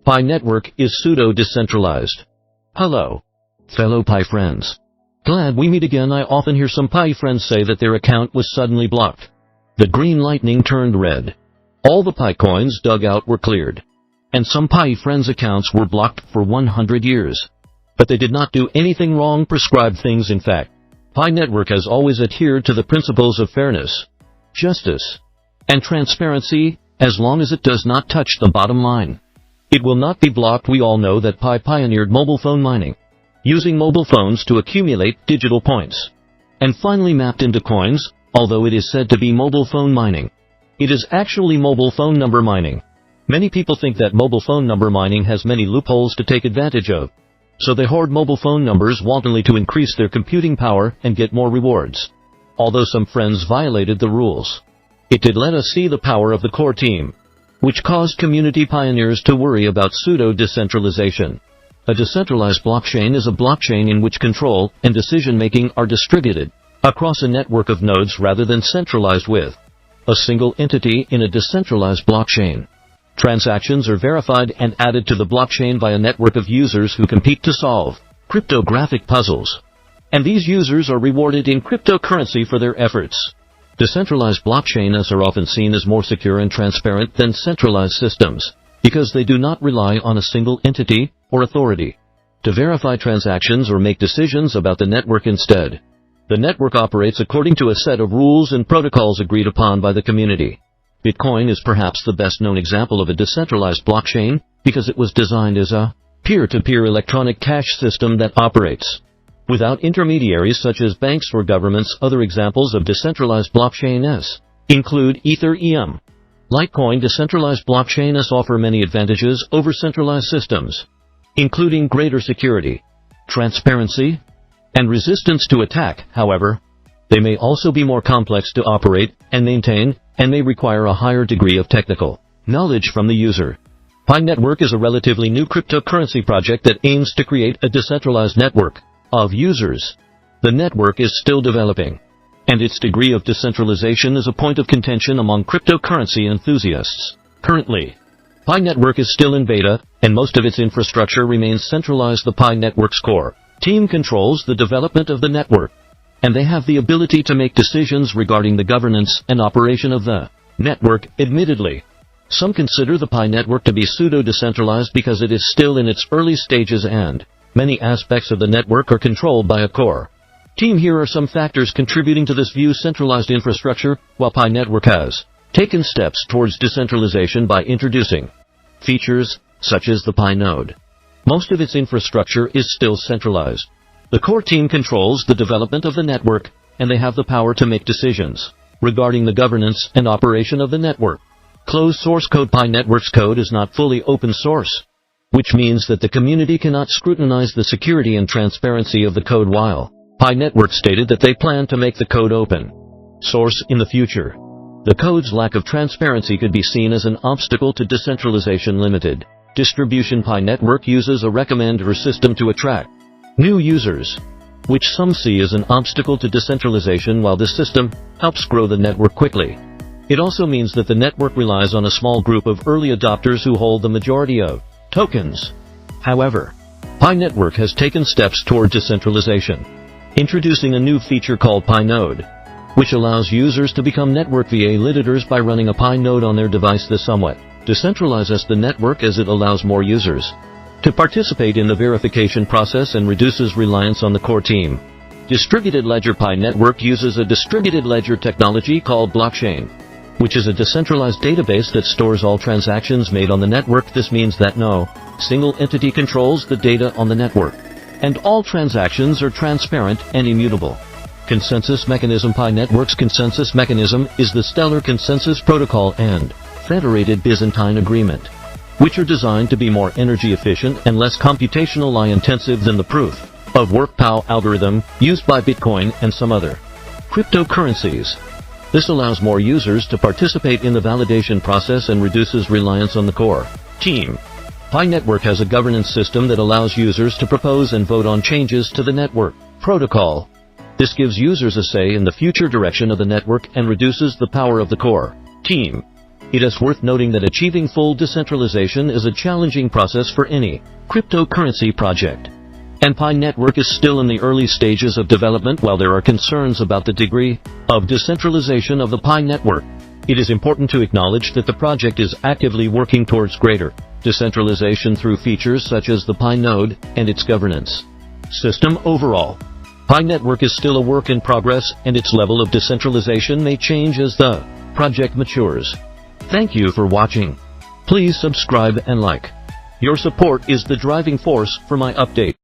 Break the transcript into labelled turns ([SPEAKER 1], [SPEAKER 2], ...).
[SPEAKER 1] Pi network is pseudo-decentralized. Hello, fellow Pi friends. Glad we meet again. I often hear some Pi friends say that their account was suddenly blocked. The green lightning turned red. All the Pi coins dug out were cleared. And some Pi friends' accounts were blocked for 100 years. But they did not do anything wrong, prescribed things. In fact, Pi network has always adhered to the principles of fairness, justice, and transparency, as long as it does not touch the bottom line. It will not be blocked. We all know that Pi pioneered mobile phone mining, using mobile phones to accumulate digital points, and finally mapped into coins. Although it is said to be mobile phone mining, it is actually mobile phone number mining. Many people think that mobile phone number mining has many loopholes to take advantage of, so they hoard mobile phone numbers wantonly to increase their computing power and get more rewards. Although some friends violated the rules, it did let us see the power of the core team, which caused community pioneers to worry about pseudo-decentralization. A decentralized blockchain is a blockchain in which control and decision-making are distributed across a network of nodes rather than centralized with a single entity in a decentralized blockchain. Transactions are verified and added to the blockchain by a network of users who compete to solve cryptographic puzzles, and these users are rewarded in cryptocurrency for their efforts. Decentralized blockchains are often seen as more secure and transparent than centralized systems, because they do not rely on a single entity or authority to verify transactions or make decisions about the network. Instead, the network operates according to a set of rules and protocols agreed upon by the community. Bitcoin is perhaps the best-known example of a decentralized blockchain because it was designed as a peer-to-peer electronic cash system that operates without intermediaries such as banks or governments. Other examples of decentralized blockchains include Ethereum. Litecoin. Decentralized blockchains offer many advantages over centralized systems, including greater security, transparency, and resistance to attack. However, they may also be more complex to operate and maintain, and may require a higher degree of technical knowledge from the user. Pi network is a relatively new cryptocurrency project that aims to create a decentralized network of users. The network is still developing, and its degree of decentralization is a point of contention among cryptocurrency enthusiasts. Currently, Pi network is still in beta, and most of its infrastructure remains centralized. The Pi network's core team controls the development of the network, and they have the ability to make decisions regarding the governance and operation of the network. Admittedly, some consider the Pi network to be pseudo-decentralized because it is still in its early stages and many aspects of the network are controlled by a core team. Here are some factors contributing to this view. Centralized infrastructure. While Pi network has taken steps towards decentralization by introducing features such as the Pi node, most of its infrastructure is still centralized. The core team controls the development of the network, and they have the power to make decisions regarding the governance and operation of the network. Closed source code. Pi network's code is not fully open source, which means that the community cannot scrutinize the security and transparency of the code. While Pi network stated that they plan to make the code open source in the future, the code's lack of transparency could be seen as an obstacle to decentralization. Limited distribution. Pi network uses a recommender system to attract new users, which some see as an obstacle to decentralization. While this system helps grow the network quickly, it also means that the network relies on a small group of early adopters who hold the majority of tokens. However, Pi network has taken steps toward decentralization, introducing a new feature called Pi node, which allows users to become network validators by running a Pi node on their device. This somewhat decentralizes the network as it allows more users to participate in the verification process and reduces reliance on the core team. Distributed ledger. Pi network uses a distributed ledger technology called blockchain, which is a decentralized database that stores all transactions made on the network. This means that no single entity controls the data on the network, and all transactions are transparent and immutable. Consensus mechanism. Pi network's consensus mechanism is the Stellar Consensus Protocol and Federated Byzantine Agreement, which are designed to be more energy efficient and less computational intensive than the proof of work POW algorithm used by Bitcoin and some other cryptocurrencies. This allows more users to participate in the validation process and reduces reliance on the core team. Pi network has a governance system that allows users to propose and vote on changes to the network protocol. This gives users a say in the future direction of the network and reduces the power of the core team. It is worth noting that achieving full decentralization is a challenging process for any cryptocurrency project. And Pi Network is still in the early stages of development. While there are concerns about the degree of decentralization of the Pi Network, it is important to acknowledge that the project is actively working towards greater decentralization through features such as the Pi node and its governance system. Overall, Pi Network is still a work in progress, and its level of decentralization may change as the project matures. Thank you for watching. Please subscribe and like. Your support is the driving force for my update.